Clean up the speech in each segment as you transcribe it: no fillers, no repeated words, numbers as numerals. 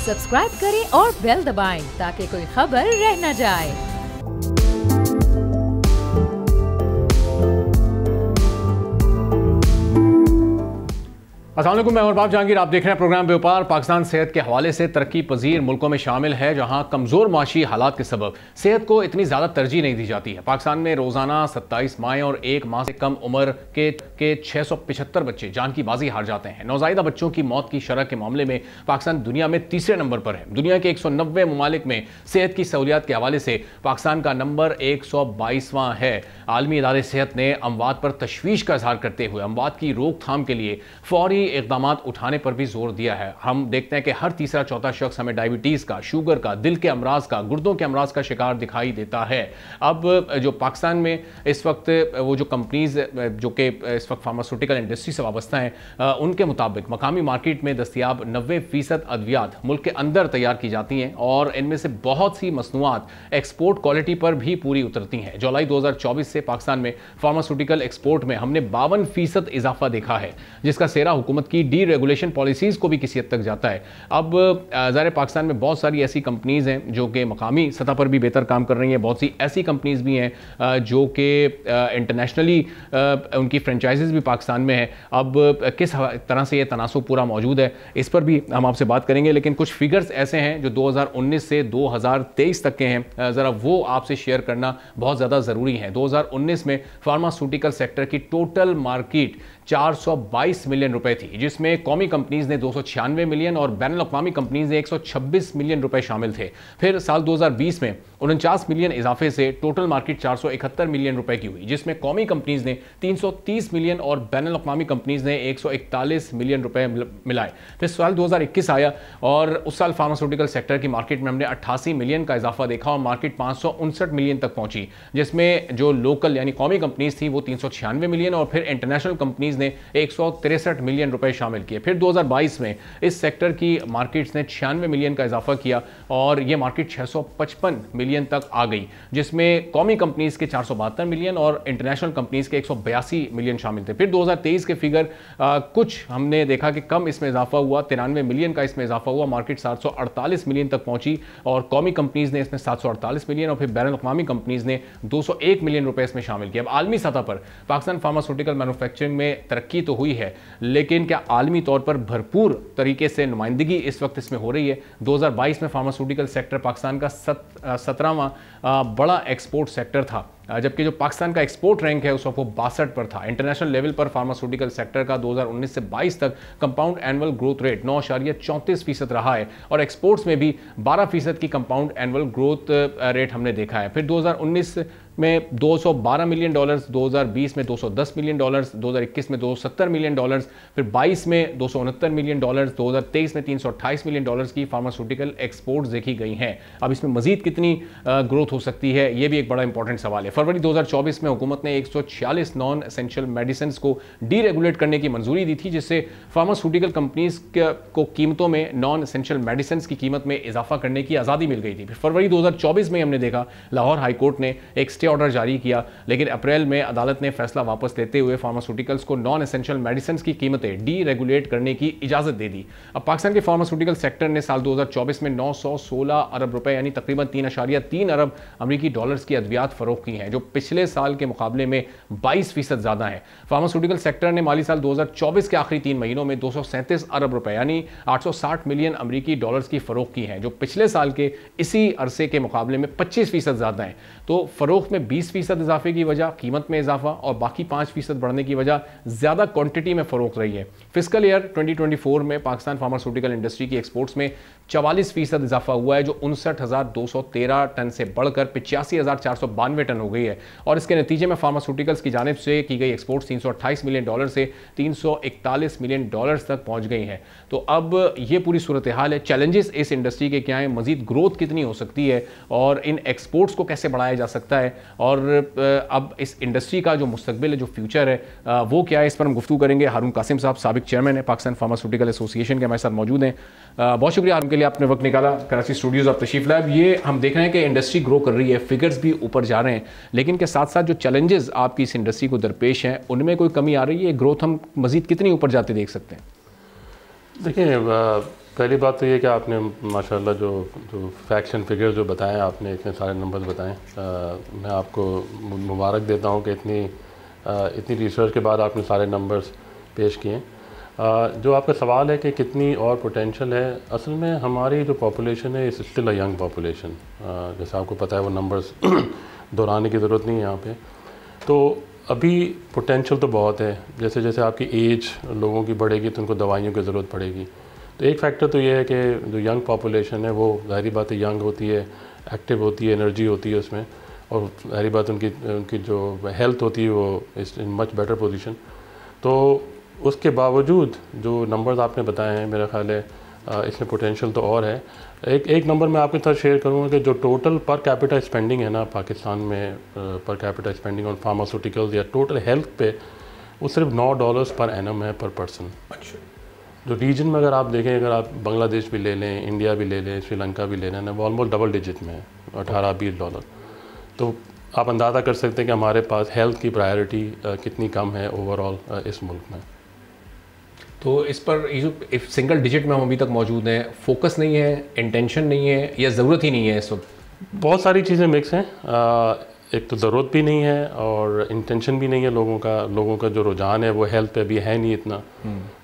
Subscribe करें और bell दबाएं ताकि कोई खबर रह न जाए। अस्सलाम वालेकुम, मैं अरबाब जहांगीर। आप देख रहे हैं प्रोग्राम व्यापार। पाकिस्तान सेहत के हवाले से तरक्की पजीर मुल्कों में शामिल है जहां कमज़ोर माशी हालात के सबब सेहत को इतनी ज़्यादा तरजीह नहीं दी जाती है। पाकिस्तान में रोज़ाना 27 माह और 1 माह से कम उम्र के 675 बच्चे जान की बाजी हार जाते हैं। नौज़ायदा बच्चों की मौत की शरह के मामले में पाकिस्तान दुनिया में तीसरे नंबर पर है। दुनिया के 190 ममालिक में सेहत की सहूलियात के हवाले से पाकिस्तान का नंबर 122वां है। आलमी इदारे सेहत ने अमवात पर तशवीश का इजहार करते हुए अमवात की रोकथाम के लिए फौरी इकदाम उठाने पर भी जोर दिया है। हम देखते हैं कि हर तीसरा चौथा शख्स हमें डायबिटीज का, शुगर का, दिल के अमराज का, गुर्दों के अमराज का शिकार दिखाई देता है। अब जो पाकिस्तान में इस वक्त वो जो कंपनीज जो कि इस वक्त फार्मास्यूटिकल इंडस्ट्री से वाबस्ता हैं, उनके मुताबिक मकामी मार्केट में दस्तियाब 90% अद्वियात मुल्क के अंदर तैयार की जाती हैं और इनमें से बहुत सी मसनूआत एक्सपोर्ट क्वालिटी पर भी पूरी उतरती हैं। जुलाई 2024 से पाकिस्तान में फार्मास्यूटिकल एक्सपोर्ट में हमने 52% इजाफा देखा है, जिसका सेरा हुकूमत की डी रेगुलेशन पॉलिसीज को भी किसी हद तक जाता है। अब ज़ाहिर पाकिस्तान में बहुत सारी ऐसी कंपनीज हैं जो कि मकामी सतह पर भी बेहतर काम कर रही हैं। बहुत सी ऐसी कंपनीज भी हैं जो कि इंटरनेशनली उनकी फ्रेंचाइजीज भी पाकिस्तान में है। अब किस तरह से ये तनासुब पूरा मौजूद है, इस पर भी हम आपसे बात करेंगे। लेकिन कुछ फिगर्स ऐसे हैं जो 2019 से 2023 तक के हैं, ज़रा वो आपसे शेयर करना बहुत ज़्यादा ज़रूरी है। 2019 में फार्मास्यूटिकल सेक्टर की टोटल मार्केट 422 मिलियन रुपए थी, जिसमें कौमी कंपनीज ने 296 मिलियन और बैनुल अक़वामी कंपनीज ने 126 मिलियन रुपए शामिल थे। फिर साल 2020 में 49 मिलियन इजाफे से टोटल मार्केट 471 मिलियन रुपए की हुई, जिसमें कौमी कंपनीज ने 330 मिलियन और बैनुल अक़वामी कंपनीज ने 141 मिलियन रुपए मिलाए। फिर साल 2021 आया और उस साल फार्मास्यूटिकल सेक्टर की मार्केट में हमने 88 मिलियन का इजाफा देखा और मार्केट 559 मिलियन तक पहुंची, जिसमें जो लोकल यानी कौमी कंपनीज थी वो 396 मिलियन और फिर इंटरनेशनल कंपनीज ने 163 मिलियन रुपए शामिल किए। फिर 2022 में इस सेक्टर की मार्केट्स ने 96 मिलियन का इजाफा किया और यह मार्केट 655 मिलियन तक आ गई, जिसमें कौमी कंपनीज के 472 मिलियन और इंटरनेशनल कंपनीज के 182 मिलियन शामिल थे। फिर 2023 के फिगर कुछ हमने देखा कि कम इसमें इजाफा हुआ, 93 मिलियन का इसमें इजाफा हुआ, मार्केट 748 मिलियन तक पहुंची और कौमी कंपनीज ने इसमें 748 मिलियन और फिर बैनुल अक़वामी कंपनीज ने 201 मिलियन रुपए इसमें शामिल किया। अब आलमी सतह पर पाकिस्तान फार्मास्यूटिकल मैन्युफैक्चरिंग में तरक्की तो हुई है, लेकिन क्या आलमी तौर पर भरपूर तरीके से नुमाइंदगी इस वक्त इसमें हो रही है? 2022 में फार्मास्यूटिकल सेक्टर पाकिस्तान का 17वां बड़ा एक्सपोर्ट सेक्टर था, जबकि जो पाकिस्तान का एक्सपोर्ट रैंक है उस वक्त वो 62 पर था। इंटरनेशनल लेवल पर फार्मास्यूटिकल सेक्टर का 2019 से 22 तक कंपाउंड एनुअल ग्रोथ रेट 9.34% रहा है और एक्सपोर्ट्स में भी 12% की कंपाउंड एनुअल ग्रोथ रेट हमने देखा है। फिर 2019 में 212 मिलियन डॉलर्स, 2020 में 210 मिलियन डॉलर्स, 2021 में 270 मिलियन डॉलर्स, फिर 22 में 269 मिलियन डॉलर्स, 2023 में 328 मिलियन डॉलर्स की फार्मास्यूटिकल एक्सपोर्ट्स देखी गई हैं। अब इसमें मजीद कितनी ग्रोथ हो सकती है, ये भी एक बड़ा इंपॉर्टेंट सवाल है। फरवरी 2024 में हुकूमत ने 146 नॉन एसेंशियल मेडिसिन को डीरेगुलेट करने की मंजूरी दी थी, जिससे फार्मास्यूटिकल कंपनीज को कीमतों में नॉन एसेंशियल मेडिसिन की कीमत में इजाफा करने की आज़ादी मिल गई थी। फिर फरवरी 2024 में हमने देखा लाहौर हाई कोर्ट ने एक स्टे ऑर्डर जारी किया, लेकिन अप्रैल में अदालत ने फैसला वापस लेते हुए फार्मास्यूटिकल्स को नॉन एसेंशियल मेडिसिन की कीमतें डी रेगुलेट करने की इजाजत दे दी। अब पाकिस्तान के फार्मास्यूटिकल सेक्टर ने साल 2024 में 916 अरब रुपए यानी तकरीबन 3.3 अरब अमेरिकी डॉलर्स की अद्वियात फरोख्त की हैं, जो पिछले साल के मुकाबले में 22% ज्यादा है। फार्मास्यूटिकल सेक्टर ने माली साल 2024 के आखिरी 3 महीनों में 237 अरब रुपए यानी 860 मिलियन अमेरिकी डॉलर्स की फरोख्त की है, जो पिछले साल के इसी अरसे के मुकाबले में 25% ज्यादा है। तो फरोख्त में 20% इजाफे की वजह कीमत में इजाफा और बाकी 5% बढ़ने की वजह ज्यादा क्वांटिटी में फरोख्त रही है। फिस्कल ईयर 2024 में पाकिस्तान फार्मास्यूटिकल इंडस्ट्री की एक्सपोर्ट्स में 44% इजाफा हुआ है, जो 59,213 टन से बढ़कर 85,492 टन हो गई है और इसके नतीजे में फार्मास्यूटिकल्स की जानिब से की गई एक्सपोर्ट्स 328 मिलियन डॉलर से 341 मिलियन डॉलर्स तक पहुंच गई हैं। तो अब ये पूरी सूरत हाल है। चैलेंजेस इस इंडस्ट्री के क्या हैं, मजीद ग्रोथ कितनी हो सकती है और इन एक्सपोर्ट्स को कैसे बढ़ाया जा सकता है और अब इस इंडस्ट्री का जो मुस्तकबिल है, जो फ्यूचर है वो क्या है, इस पर हम गुफ्तगू करेंगे। हारून कासिम साहब साबिक चेयरमैन है पाकिस्तान फार्मास्यूटिकल एसोसिएशन के, हमारे साथ मौजूद हैं। बहुत शुक्रिया उनके लिए, आपने वक्त निकाला। कराची स्टूडियोज ऑफ तशरीफ लाइव। ये हम देख रहे हैं कि इंडस्ट्री ग्रो कर रही है, फिगर्स भी ऊपर जा रहे हैं, लेकिन के साथ साथ जो चैलेंजेस आपकी इस इंडस्ट्री को दरपेश हैं उनमें कोई कमी आ रही है? ग्रोथ हम मजीद कितनी ऊपर जाते देख सकते हैं? देखिए, पहली बात तो ये कि आपने माशाल्लाह जो फैक्ट्स एंड फिगर्स जो बताएं, आपने इतने सारे नंबर्स बताएं, मैं आपको मुबारक देता हूं कि इतनी रिसर्च के बाद आपने सारे नंबर्स पेश किए। जो आपका सवाल है कि कितनी और पोटेंशियल है, असल में हमारी जो पॉपुलेशन है इस स्टिल अ यंग पॉपुलेशन। जैसे आपको पता है वो नंबर्स दोहराने की ज़रूरत नहीं है यहाँ पे। तो अभी पोटेंशियल तो बहुत है। जैसे जैसे आपकी एज लोगों की बढ़ेगी तो उनको दवाइयों की ज़रूरत पड़ेगी। तो एक फैक्टर तो ये है कि जो यंग पॉपुलेशन है वो ज़ाहिर बात है यंग होती है, एक्टिव होती है, एनर्जी होती है उसमें, और ज़ाहिर बात उनकी जो हेल्थ होती है वो इस इन मच बेटर पोजीशन। तो उसके बावजूद जो नंबर्स आपने बताए हैं, मेरा ख्याल है इसमें पोटेंशियल तो और है। एक नंबर मैं आपके साथ शेयर करूँगा कि जो टोटल पर कैपिटा स्पेंडिंग है ना पाकिस्तान में, per capita spending on pharmaceuticals या टोटल हेल्थ पे, वो सिर्फ $9 पर एनम है पर पर्सन। अच्छा। जो रीजन में अगर आप देखें, अगर आप बांग्लादेश भी ले लें, इंडिया भी ले लें, श्रीलंका भी ले लें ना, वो ऑलमोस्ट डबल डिजिट में है, $18-20। तो आप अंदाज़ा कर सकते हैं कि हमारे पास हेल्थ की प्रायोरिटी कितनी कम है ओवरऑल इस मुल्क में। तो इस पर ये जो सिंगल डिजिट में हम अभी तक मौजूद हैं, फोकस नहीं है, इंटेंशन नहीं है, या ज़रूरत ही नहीं है इस वक्त? बहुत सारी चीज़ें मिक्स हैं। एक तो ज़रूरत भी नहीं है और इंटेंशन भी नहीं है लोगों का जो रुझान है वो हेल्थ पे भी है नहीं इतना।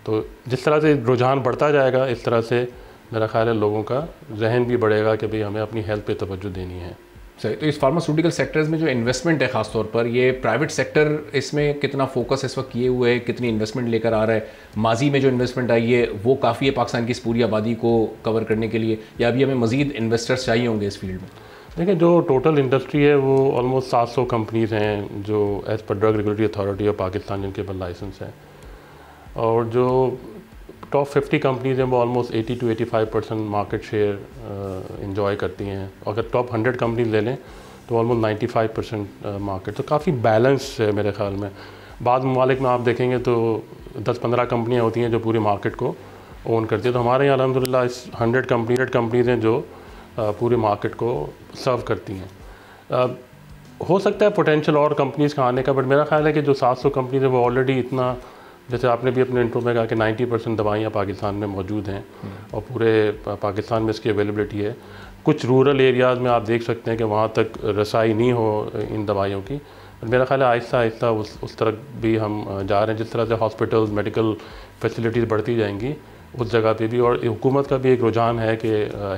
तो जिस तरह से रुझान बढ़ता जाएगा इस तरह से मेरा ख्याल है लोगों का जहन भी बढ़ेगा कि भाई हमें अपनी हेल्थ पे तवज्जो देनी है। सही। तो इस फार्मास्यूटिकल सेक्टर्स में जो इन्वेस्टमेंट है ख़ासतौर पर, ये प्राइवेट सेक्टर इसमें कितना फोकस इस वक्त किए हुए है, कितनी इन्वेस्टमेंट लेकर आ रहा है? माजी में जो इन्वेस्टमेंट आई है वो काफ़ी है पाकिस्तान की इस पूरी आबादी को कवर करने के लिए, या अभी हमें मज़ीद इन्वेस्टर्स चाहिए होंगे इस फील्ड में? देखिए, जो टोटल इंडस्ट्री है वो ऑलमोस्ट 700 कंपनीज़ हैं जो as per drug regulatory authority of Pakistan जिनके पास लाइसेंस है, और जो टॉप 50 कंपनीज़ हैं वो almost 80 to 85% market share enjoy करती हैं। अगर टॉप 100 कंपनीज ले लें तो ऑलमोस्ट 95% मार्केट। तो काफ़ी बैलेंस है मेरे ख्याल में। बाद ममालिक में आप देखेंगे तो 10-15 कंपनियाँ होती हैं जो पूरी मार्केट को ओन करती है। तो हमारे यहाँ अल्हम्दुलिल्लाह इस 100 कंपनीज़ हैं जो पूरी मार्केट को सर्व करती हैं। हो सकता है पोटेंशियल और कंपनीज़ का आने का, बट मेरा ख्याल है कि जो 700 कंपनीज़ है वो ऑलरेडी इतना, जैसे आपने भी अपने इंट्रो में कहा कि 90% दवाइयाँ पाकिस्तान में मौजूद हैं और पूरे पाकिस्तान में इसकी अवेलेबिलिटी है। कुछ रूरल एरियाज़ में आप देख सकते हैं कि वहाँ तक रसाई नहीं हो इन दवाइयों की। मेरा ख्याल है आहिस्ता आहिस्ता उस तरफ भी हम जा रहे हैं। जिस तरह से हॉस्पिटल्स, मेडिकल फैसिलिटीज़ बढ़ती जाएंगी उस जगह पे भी, और हुकूमत का भी एक रुझान है कि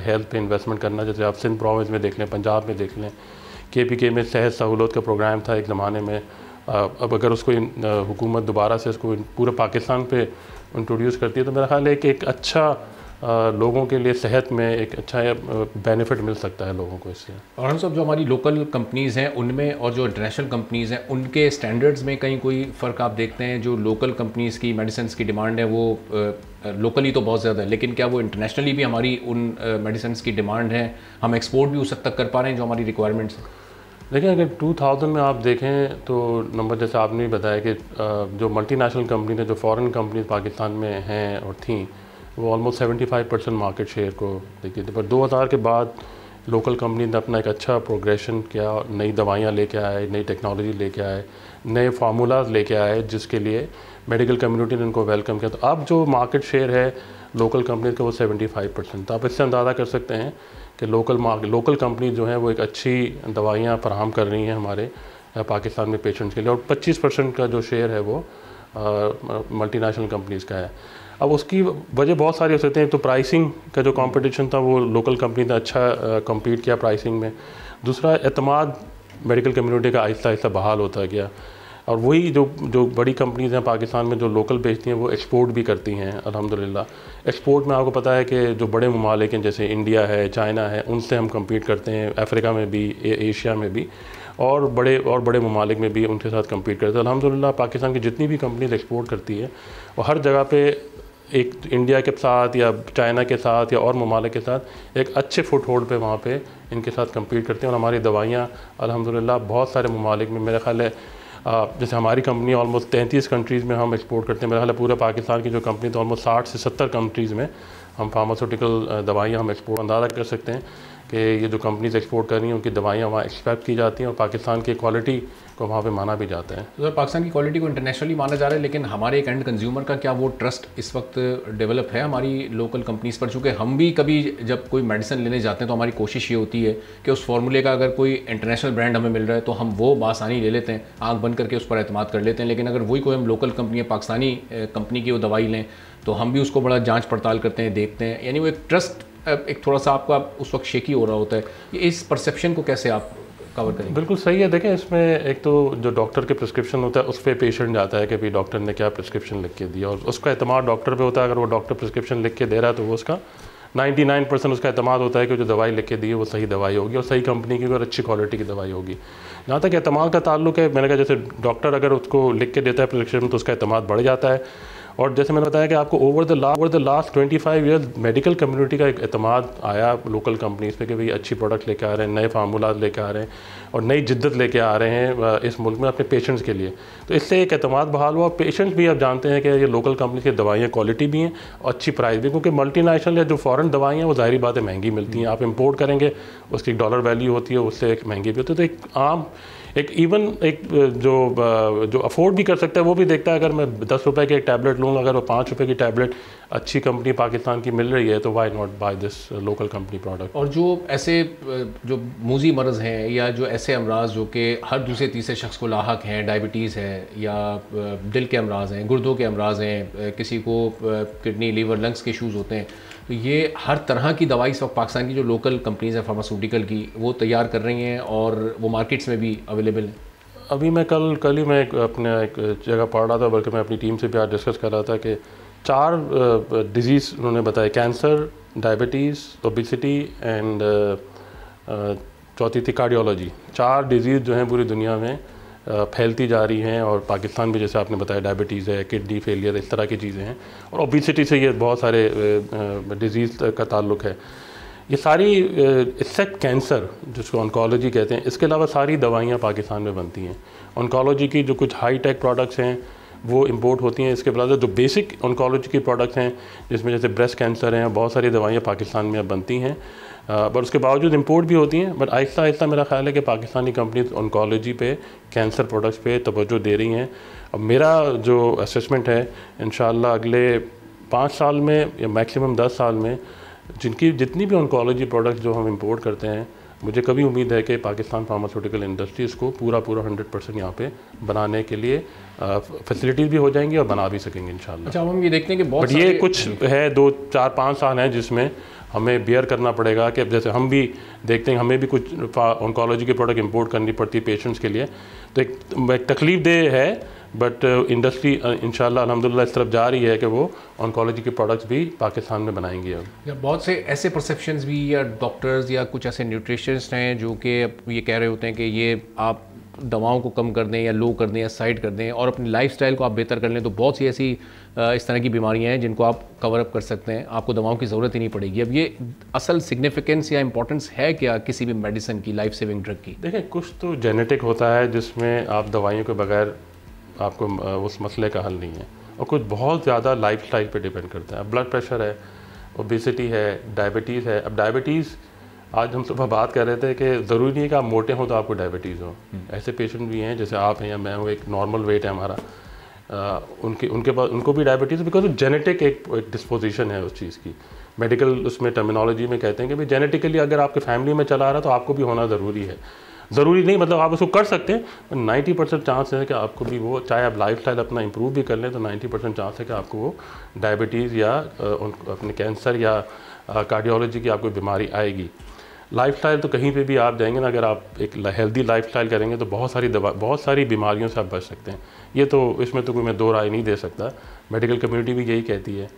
हेल्थ पे इन्वेस्टमेंट करना। जैसे आप सिंध प्रोविंस में देख लें, पंजाब में देख लें, KPK में सेहत सहूलत का प्रोग्राम था एक ज़माने में। अब अगर उसको हुकूमत दोबारा से इसको पूरे पाकिस्तान पे इंट्रोड्यूस करती है तो मेरा ख्याल है कि एक अच्छा लोगों के लिए सेहत में एक अच्छा बेनिफिट मिल सकता है लोगों को इससे। और हम सब जो हमारी लोकल कंपनीज़ हैं उनमें और जो इंटरनेशनल कंपनीज़ हैं उनके स्टैंडर्ड्स में कहीं कोई फ़र्क आप देखते हैं? जो लोकल कंपनीज़ की मेडिसिन की डिमांड है वो लोकली तो बहुत ज़्यादा है, लेकिन क्या वो इंटरनेशनली भी हमारी उन मेडिसिन की डिमांड है, हम एक्सपोर्ट भी उस हद तक कर पा रहे हैं जो हमारी रिक्वायरमेंट्स हैं? देखिए, अगर 2000 में आप देखें तो नंबर जैसे आपने भी बताया कि जो मल्टीनेशनल कंपनी जो फॉरेन कंपनी पाकिस्तान में हैं और थीं वो ऑलमोस्ट 75% मार्केट शेयर को देखी थी। पर 2000 के बाद लोकल कंपनी ने अपना एक अच्छा प्रोग्रेशन किया, नई दवाइयाँ लेके आए, नई टेक्नोलॉजी लेके आए, नए फार्मूलाज लेके आए, जिसके लिए मेडिकल कम्युनिटी ने उनको वेलकम किया। तो अब जो मार्केट शेयर है लोकल कंपनीज का वो 75%। तो आप इससे अंदाज़ा कर सकते हैं कि लोकल कंपनी जो हैं वो एक अच्छी दवाइयाँ फराहम कर रही हैं हमारे पाकिस्तान में पेशेंट्स के लिए, और 25% का जो शेयर है वो मल्टीनेशनल कंपनीज़ का है। अब उसकी वजह बहुत सारी हो सकती हैं। तो प्राइसिंग का जो कंपटीशन था वो लोकल कंपनी ने अच्छा कम्पीट किया प्राइसिंग में। दूसरा, एतमाद मेडिकल कम्युनिटी का आहिस्ता आहिस्ता बहाल होता गया, और वही जो बड़ी कंपनीज़ हैं पाकिस्तान में जो लोकल बेचती हैं वो एक्सपोर्ट भी करती हैं अल्हम्दुलिल्लाह। एक्सपोर्ट में आपको पता है कि जो बड़े ममालिक हैं जैसे इंडिया है, चाइना है, उनसे हम कम्पीट करते हैं, अफ्रीका में भी, एशिया में भी, और बड़े ममालिक में भी उनके साथ कम्पीट करते हैं। अल्हम्दुलिल्लाह पाकिस्तान की जितनी भी कंपनीज एक्सपोर्ट करती है वो हर जगह पर एक इंडिया के साथ या चाइना के साथ या और ममालिक के साथ एक अच्छे फुट होल्ड पे वहाँ पे इनके साथ कम्पीट करते हैं। और हमारी दवाइयाँ अल्हम्दुलिल्लाह बहुत सारे ममालिक में, मेरा ख्याल है जैसे हमारी कंपनी ऑलमोस्ट 33 कंट्रीज़ में हम एक्सपोर्ट करते हैं। मेरा ख्याल है पूरे पाकिस्तान की जो कंपनी तो ऑलमोस्ट 60 से 70 कंट्रीज़ में हम फार्मास्यूटिकल दवाइयाँ हम एक्सपोर्ट, अंदाज़ा कर सकते हैं कि ये जो कंपनीज एक्सपोर्ट कर रही हैं उनकी दवाइयाँ वहाँ एक्सपेक्ट की जाती हैं और पाकिस्तान की क्वालिटी को वहाँ पे माना भी जाता है। तो सर पाकिस्तान की क्वालिटी को इंटरनेशनली माना जा रहा है, लेकिन हमारे एक एंड कंज्यूमर का क्या वो ट्रस्ट इस वक्त डेवलप है हमारी लोकल कंपनीज़ पर? चूँकि हम भी कभी जब कोई मेडिसिन लेने जाते हैं तो हमारी कोशिश ये होती है कि उस फार्मूले का अगर कोई इंटरनेशनल ब्रांड हमें मिल रहा है तो हम वो बासानी ले लेते हैं, आँख बंद करके उस पर एतमाद कर लेते हैं। लेकिन अगर वही कोई हम लोकल कंपनी या पाकिस्तानी कंपनी की वो दवाई लें तो हम भी उसको बड़ा जाँच पड़ताल करते हैं, देखते हैं, यानी वो एक ट्रस्ट एक थोड़ा सा आपका उस वक्त शेकी हो रहा होता है। इस परसेप्शन को कैसे आप कवर करेंगे? बिल्कुल सही है। देखें, इसमें एक तो जो डॉक्टर के प्रिस्क्रिप्शन होता है उस पर पेशेंट जाता है कि भाई डॉक्टर ने क्या प्रिस्क्रिप्शन लिख के दिया, और उसका एतमाद डॉक्टर पे होता है। अगर वो डॉक्टर प्रिस्क्रिप्शन लिख के दे रहा है तो वो उसका 99% उसका एतमाद होता है कि जो दवाई लिख के दी है वो सही दवाई होगी और सही कंपनी की और अच्छी क्वालिटी की दवाई होगी। जहाँ तक एतमाद का ताल्लुक है, मैंने कहा जैसे डॉक्टर अगर उसको लिख के देता है प्रिस्क्रिप्शन तो उसका एतमाद बढ़ जाता है। और जैसे मैंने बताया कि आपको over the last 25 years medical community का एक एतमाद आया लोकल कंपनीज़ पे कि भाई अच्छी प्रोडक्ट लेके आ रहे हैं, नए फार्मूला लेके आ रहे हैं और नई जिद्दत लेके आ रहे हैं इस मुल्क में अपने पेशेंट्स के लिए। तो इससे एक एतमाद बहाल हुआ। पेशेंट्स भी अब जानते हैं कि ये लोकल कंपनी की दवाइयाँ क्वालिटी भी हैं और अच्छी प्राइस भी, क्योंकि मल्टीनेशनल या जो फॉरेन दवाइयाँ हैं वो ज़ाहिर बात है महंगी मिलती हैं। आप इंपोर्ट करेंगे उसकी डॉलर वैल्यू होती है, उससे एक महंगी भी होती है। तो एक आम एक जो अफोर्ड भी कर सकता है वो भी देखता है अगर मैं 10 रुपए की एक टैबलेट लूँगा, अगर वो 5 रुपए की टैबलेट अच्छी कंपनी पाकिस्तान की मिल रही है तो why not buy this local company product. और जो ऐसे जो मूजी मर्ज़ हैं या जो ऐसे अमराज जो कि हर दूसरे तीसरे शख्स को लाहक हैं, डायबिटीज़ है या दिल के अमराज हैं, गुर्दों के अमराज हैं, किसी को किडनी लीवर लंग्स के इशूज़ होते हैं, तो ये हर तरह की दवाई इस वक्त पाकिस्तान की जो लोकल कंपनीज़ हैं फार्मास्यूटिकल की वो तैयार कर रही हैं और वो मार्केट्स में भी अवेलेबल है। अभी मैं कल ही मैं अपने एक जगह पढ़ रहा था, बल्कि मैं अपनी टीम से भी आज डिस्कस कर रहा था कि 4 डिज़ीज़ उन्होंने बताए, कैंसर, डायबिटीज़, ओबेसिटी एंड चौथी थी कार्डियोलॉजी। 4 डिज़ीज़ जो हैं पूरी दुनिया में फैलती जा रही हैं और पाकिस्तान भी जैसे आपने बताया डायबिटीज़ है, किडनी फेलियर, इस तरह की चीज़ें हैं और ओबेसिटी से ये बहुत सारे डिज़ीज़ का ताल्लुक़ है। ये सारी एक्सेप्ट कैंसर जिसको ऑन्कोलॉजी कहते हैं, इसके अलावा सारी दवाइयाँ पाकिस्तान में बनती हैं। ऑन्कोलॉजी की जो कुछ हाई टेक प्रोडक्ट्स हैं वो इंपोर्ट होती हैं। इसके बाद जो बेसिक ऑन्कोलॉजी की प्रोडक्ट्स हैं जिसमें जैसे ब्रेस्ट कैंसर हैं, बहुत सारी दवाइयाँ पाकिस्तान में अब बनती हैं, पर उसके बावजूद इंपोर्ट भी होती हैं। बट आहिस्ता आहिस्ता मेरा ख्याल है कि पाकिस्तानी कंपनीज ऑन्कोलॉजी पे, कैंसर प्रोडक्ट्स पे तवज्जो दे रही हैं। अब मेरा जो असेसमेंट है इंशाल्लाह अगले 5 साल में या मैक्सिमम 10 साल में जितनी भी ऑन्कोलॉजी प्रोडक्ट्स जो हम इंपोर्ट करते हैं, मुझे कभी उम्मीद है कि पाकिस्तान फार्मास्यूटिकल इंडस्ट्रीज़ को पूरा 100% यहाँ पे बनाने के लिए फैसिलिटीज़ भी हो जाएंगी और बना भी सकेंगे इंशाल्लाह। अच्छा, हम ये देखते हैं कि बहुत ये कुछ है 2, 4, 5 साल हैं जिसमें हमें बियर करना पड़ेगा कि जैसे हम भी देखते हैं हमें भी कुछ ऑन्कोलॉजी के प्रोडक्ट इंपोर्ट करनी पड़ती है पेशेंट्स के लिए, तो एक तकलीफ देह है। बट इंडस्ट्री इंशाल्लाह अल्हम्दुलिल्लाह इस तरफ जा रही है कि वो ऑन्कोलॉजी के प्रोडक्ट्स भी पाकिस्तान में बनाएंगे। अब या बहुत से ऐसे परसेप्शंस भी या डॉक्टर्स या कुछ ऐसे न्यूट्रिशनिस्ट हैं जो कि ये कह रहे होते हैं कि ये आप दवाओं को कम कर दें या लो कर दें या साइड कर दें और अपनी लाइफस्टाइल को आप बेहतर कर लें तो बहुत सी ऐसी इस तरह की बीमारियां हैं जिनको आप कवर अप कर सकते हैं, आपको दवाओं की ज़रूरत ही नहीं पड़ेगी। अब ये असल सिग्निफिकेंस या इंपॉर्टेंस है क्या किसी भी मेडिसिन की, लाइफ सेविंग ड्रग की? देखिए, कुछ तो जेनेटिक होता है जिसमें आप दवाइयों के बगैर आपको उस मसले का हल नहीं है, और कुछ बहुत ज़्यादा लाइफस्टाइल पे डिपेंड करता है। ब्लड प्रेशर है, ओबेसिटी है, डायबिटीज़ है। अब डायबिटीज़ आज हम सुबह बात कर रहे थे कि ज़रूरी नहीं है कि आप मोटे हों तो आपको डायबिटीज़ हो। ऐसे पेशेंट भी हैं जैसे आप हैं या मैं हूँ, एक नॉर्मल वेट है हमारा, उनके पास उनको भी डायबिटीज़, बिकॉज जेनेटिक एक डिस्पोजिशन है उस चीज़ की। मेडिकल उसमें टर्मिनोलॉजी में कहते हैं कि भाई जेनेटिकली अगर आपके फैमिली में चला रहा तो आपको भी होना ज़रूरी है। ज़रूरी नहीं मतलब आप उसको कर सकते हैं, पर 90% चांस है कि आपको भी वो, चाहे आप लाइफस्टाइल अपना इंप्रूव भी कर लें तो 90% चांस है कि आपको वो डायबिटीज़ या अपने कैंसर या कार्डियोलॉजी की आपको बीमारी आएगी। लाइफस्टाइल तो कहीं पे भी आप जाएंगे ना, अगर आप एक हेल्दी लाइफस्टाइल करेंगे तो बहुत सारी बीमारियों से आप बच सकते हैं। ये तो इसमें तो कोई मैं दो राय नहीं दे सकता, मेडिकल कम्युनिटी भी यही कहती है।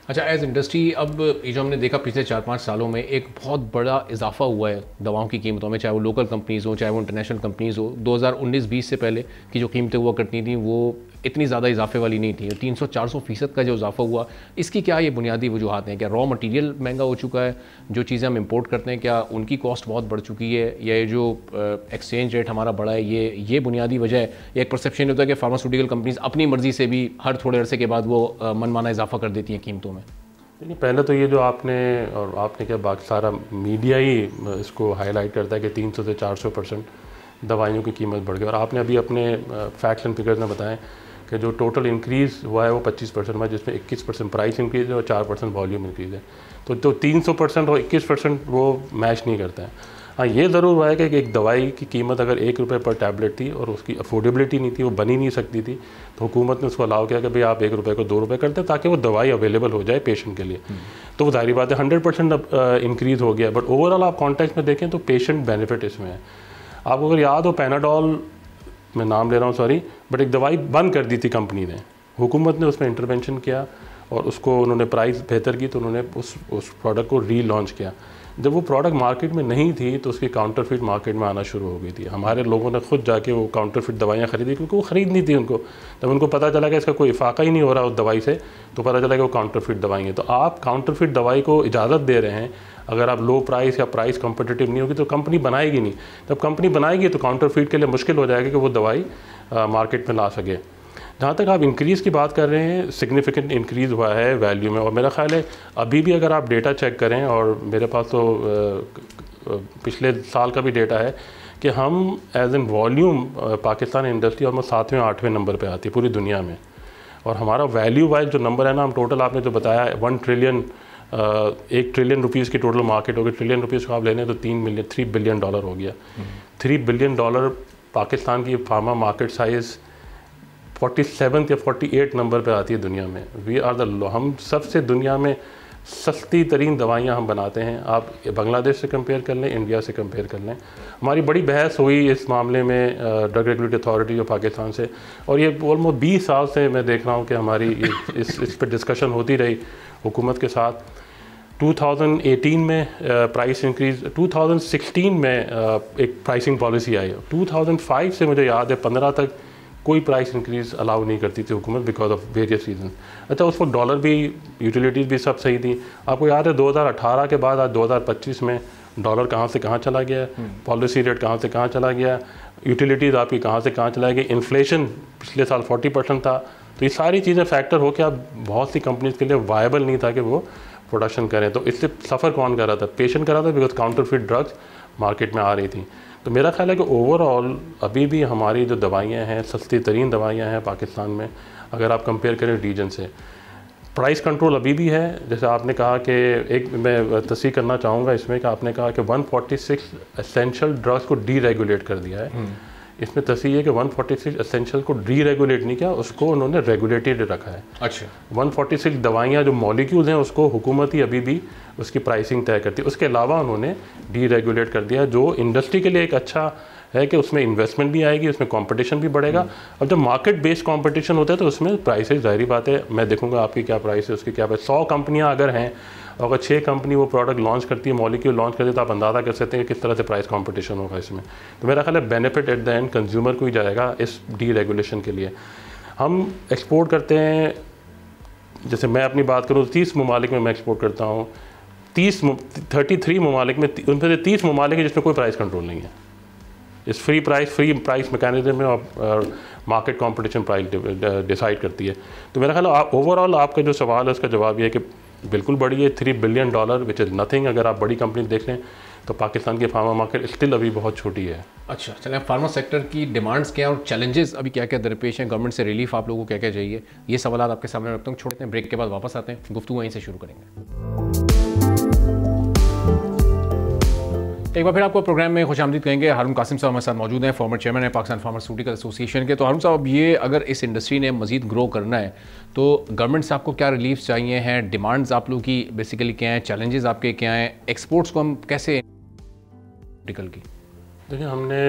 अच्छा, एज इंडस्ट्री अब ये जो हमने देखा पिछले 4-5 सालों में एक बहुत बड़ा इजाफा हुआ है दवाओं की कीमतों में, चाहे वो लोकल कंपनीज़ हो चाहे वो इंटरनेशनल कंपनीज़ हो। 2019-20 से पहले की जो कीमतें हुआ करती थी वो इतनी ज़्यादा इजाफे वाली नहीं थी। 300-400% का जो इजाफा हुआ, इसकी क्या ये बुनियादी वजूहत हैं? क्या रॉ मटीरियल महंगा हो चुका है, जो चीज़ें हम इंपोर्ट करते हैं क्या उनकी कॉस्ट बहुत बढ़ चुकी है, या ये जो एक्सचेंज रेट हमारा बढ़ा है ये बुनियादी वजह है? या एक परसेप्शन होता है कि फार्मास्यूटिकल कंपनीज अपनी मर्ज़ी से भी हर थोड़े अरसे के बाद वो मनमाना इजाफा कर देती हैं कीमतों में? देखिए पहले तो ये जो आपने क्या बाकी सारा मीडिया ही इसको हाईलाइट करता है कि 300 से 400% दवाइयों की कीमत बढ़ गई, और आपने अभी अपने फैक्ट्स एंड फिगर्स में बताएं कि जो टोटल इंक्रीज़ हुआ है वो 25% हुआ है, जिसमें 21% प्राइस इंक्रीज़ है और 4% वॉल्यूम इंक्रीज़ है। तो 300% और 21% वो मैच नहीं करता है। हाँ, ये ज़रूर हुआ है कि एक दवाई की कीमत अगर ₹1 पर टैबलेट थी और उसकी अफोर्डेबिलिटी नहीं थी, वो बनी नहीं सकती थी, तो हुकूमत ने उसको अलाउ किया कि भाई आप ₹1 को ₹2 करते हैं ताकि वो दवाई अवेलेबल हो जाए पेशेंट के लिए। तो वो जाहिर बात है 100% इंक्रीज़ हो गया। बट ओवरऑल आप कॉन्टेक्स्ट में देखें तो पेशेंट बेनिफिट इसमें है। आपको अगर याद हो पैनाडोल, मैं नाम ले रहा हूँ सॉरी, बट एक दवाई बंद कर दी थी कंपनी ने, हुकूमत ने उसमें इंटरवेंशन किया और उसको उन्होंने प्राइस बेहतर की, तो उन्होंने उस प्रोडक्ट को रीलॉन्च किया। जब वो प्रोडक्ट मार्केट में नहीं थी तो उसकी काउंटरफिट मार्केट में आना शुरू हो गई थी। हमारे लोगों ने खुद जाके वो काउंटरफिट दवाइयाँ खरीदी, क्योंकि वो ख़रीदनी थी उनको। जब उनको पता चला कि इसका कोई इफाका ही नहीं हो रहा उस दवाई से, तो पता चला कि वो काउंटरफिट दवाई है। तो आप काउंटरफिट दवाई को इजाज़त दे रहे हैं। अगर आप लो प्राइस या प्राइस कंपटीटिव नहीं होगी तो कंपनी बनाएगी नहीं। जब कंपनी बनाएगी तो काउंटरफिट के लिए मुश्किल हो जाएगा कि वो दवाई मार्केट में ला सके। जहाँ तक आप इंक्रीज़ की बात कर रहे हैं, सिग्निफिकेंट इंक्रीज़ हुआ है वैल्यू में, और मेरा ख्याल है अभी भी अगर आप डेटा चेक करें, और मेरे पास तो पिछले साल का भी डेटा है कि हम as an volume Pakistan industry almost 7वें 8वें नंबर पे आती है पूरी दुनिया में। और हमारा वैल्यू वाइज जो नंबर है ना, हम टोटल आपने जो बताया 1 ट्रिलियन, 1 ट्रिलियन रुपीज़ की टोटल मार्केट हो गई। ट्रिलियन रुपीज़ को आप ले लें तो $3 बिलियन हो गया। $3 बिलियन पाकिस्तान की फार्मा मार्केट साइज़ 47 या 48 नंबर पे आती है दुनिया में। वी आर द, हम सबसे दुनिया में सस्ती तरीन दवाइयाँ हम बनाते हैं। आप बांग्लादेश से कंपेयर कर लें, इंडिया से कंपेयर कर लें। हमारी बड़ी बहस हुई इस मामले में drug regulatory authority of Pakistan से, और ये ऑलमोस्ट 20 साल से मैं देख रहा हूँ कि हमारी इस पर डिस्कशन होती रही हुकूमत के साथ। 2018 में प्राइस इंक्रीज़, 2016 में एक प्राइसिंग पॉलिसी आई। 2005 से मुझे याद है 15 तक कोई प्राइस इंक्रीज़ अलाउ नहीं करती थी हुकूमत, बिकॉज ऑफ वेरियस रीजन। अच्छा, उस वक्त डॉलर भी, यूटिलिटीज़ भी सब सही थी। आपको याद है 2018 के बाद आज 2025 में डॉलर कहाँ से कहाँ चला गया, पॉलिसी रेट कहाँ से कहाँ चला गया, यूटिलिटीज़ आपकी कहाँ से कहाँ चला गई, इन्फ्लेशन पिछले साल 40% था। तो ये सारी चीज़ें फैक्टर हो के अब बहुत सी कंपनीज़ के लिए वायबल नहीं था कि वो प्रोडक्शन करें। तो इससे सफ़र कौन कर रहा था? पेशेंट कर रहा था, बिकॉज काउंटरफिट ड्रग्स मार्केट में आ रही थी। तो मेरा ख्याल है कि ओवरऑल अभी भी हमारी जो दवाइयाँ हैं, सस्ती तरीन दवाइयाँ हैं पाकिस्तान में, अगर आप कंपेयर करें रीजन से। प्राइस कंट्रोल अभी भी है। जैसे आपने कहा कि एक मैं तस्दीक करना चाहूँगा इसमें कि आपने कहा कि 146 एसेंशियल ड्रग्स को डीरेगुलेट कर दिया है। इसमें तस्दीक है कि 146 एसेंशियल को डीरेगुलेट नहीं किया, उसको उन्होंने रेगुलेटेड रखा है। अच्छा, 146 दवाइयाँ जो मॉलिक्यूल्स हैं उसको हुकूमत ही अभी भी उसकी प्राइसिंग तय करती है। उसके अलावा उन्होंने डीरेगुलेट कर दिया, जो इंडस्ट्री के लिए एक अच्छा है कि उसमें इन्वेस्टमेंट भी आएगी, उसमें कंपटीशन भी बढ़ेगा। और जब मार्केट बेस्ड कंपटीशन होता है तो उसमें प्राइसेस, जाहिर बात है, मैं देखूंगा आपकी क्या प्राइस है, उसकी क्या प्राइस। 100 कंपनियां अगर हैं और अगर 6 कंपनी वो प्रोडक्ट लॉन्च करती है, मॉलिक्यूल लॉन्च करती है, तो आप अंदाज़ा कर सकते हैं कि किस तरह से प्राइस कंपटीशन होगा इसमें। तो मेरा ख्याल है benefit at the end consumer को ही जाएगा इस डीरेगुलेशन के लिए। हम एक्सपोर्ट करते हैं, जैसे मैं अपनी बात करूँ 30 ममालिक में मैं एक्सपोर्ट करता हूँ। 33 ममालिक में, उनमें से 30 ममालिक है जिसमें कोई प्राइस कंट्रोल नहीं है। इस फ्री प्राइस मैकेनिज्म में और मार्केट कंपटीशन प्राइस डिसाइड करती है। तो मेरा ख्याल है ओवरऑल आपका जो सवाल है उसका जवाब ये है कि बिल्कुल बड़ी है, $3 बिलियन विच इज़ नथिंग। अगर आप बड़ी कंपनी देख लें तो पाकिस्तान की फार्मा मार्केट स्टिल अभी बहुत छोटी है। अच्छा, चलें, फार्मा सेक्टर की डिमांड्स क्या हैं और चैलेंजेस अभी क्या क्या दरपेश हैं, गवर्नमेंट से रिलीफ आप लोगों को क्या क्या चाहिए, ये सवाल आपके सामने रखता हूँ। छोड़ते हैं, ब्रेक के बाद वापस आते हैं, गुफ्तगू वहीं से शुरू करेंगे। एक बार फिर आपको प्रोग्राम में खुशामदीद कहेंगे। हारून कासिम साहब हमारे साथ मौजूद हैं, फॉर्मर चेयरमैन है पाकिस्तान फार्मास्यूटिकल एसोसिएशन के। तो हारून साहब, ये अगर इस इंडस्ट्री ने मजीद ग्रो करना है तो गवर्नमेंट से आपको क्या रिलीफ चाहिए हैं, डिमांड्स आप लोगों की बेसिकली क्या हैं, चैलेंजेस आपके क्या हैं, एक्सपोर्ट्स को हम कैसे टिकल की? देखिए, हमने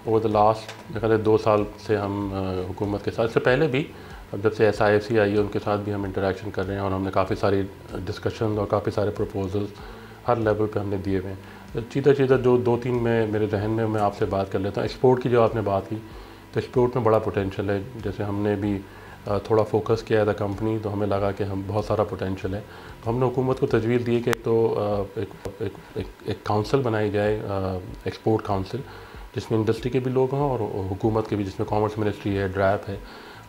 ओवर द लास्ट मेरे 2 साल से हम हुकूमत के साथ, इससे पहले भी अब जब से SIFC आई है उनके साथ भी हम इंटरेक्शन कर रहे हैं, और हमने काफ़ी सारी डिस्कशन और काफ़ी सारे प्रपोजल्स हर लेवल पे हमने दिए हुए हैं। चीज़ा जो 2-3 में मेरे जहन में मैं आपसे बात कर लेता हूँ। एक्सपोर्ट की जो आपने बात की, तो एक्सपोर्ट में बड़ा पोटेंशियल है। जैसे हमने भी थोड़ा फोकस किया था कंपनी, तो हमें लगा कि हम बहुत सारा पोटेंशियल है। तो हमने हुकूमत को तजवीज़ दी कि तो एक काउंसिल बनाई जाए, एक्सपोर्ट काउंसिल, जिसमें इंडस्ट्री के भी लोग हों और हुकूमत के भी, जिसमें कॉमर्स मिनिस्ट्री है, ड्रैप है,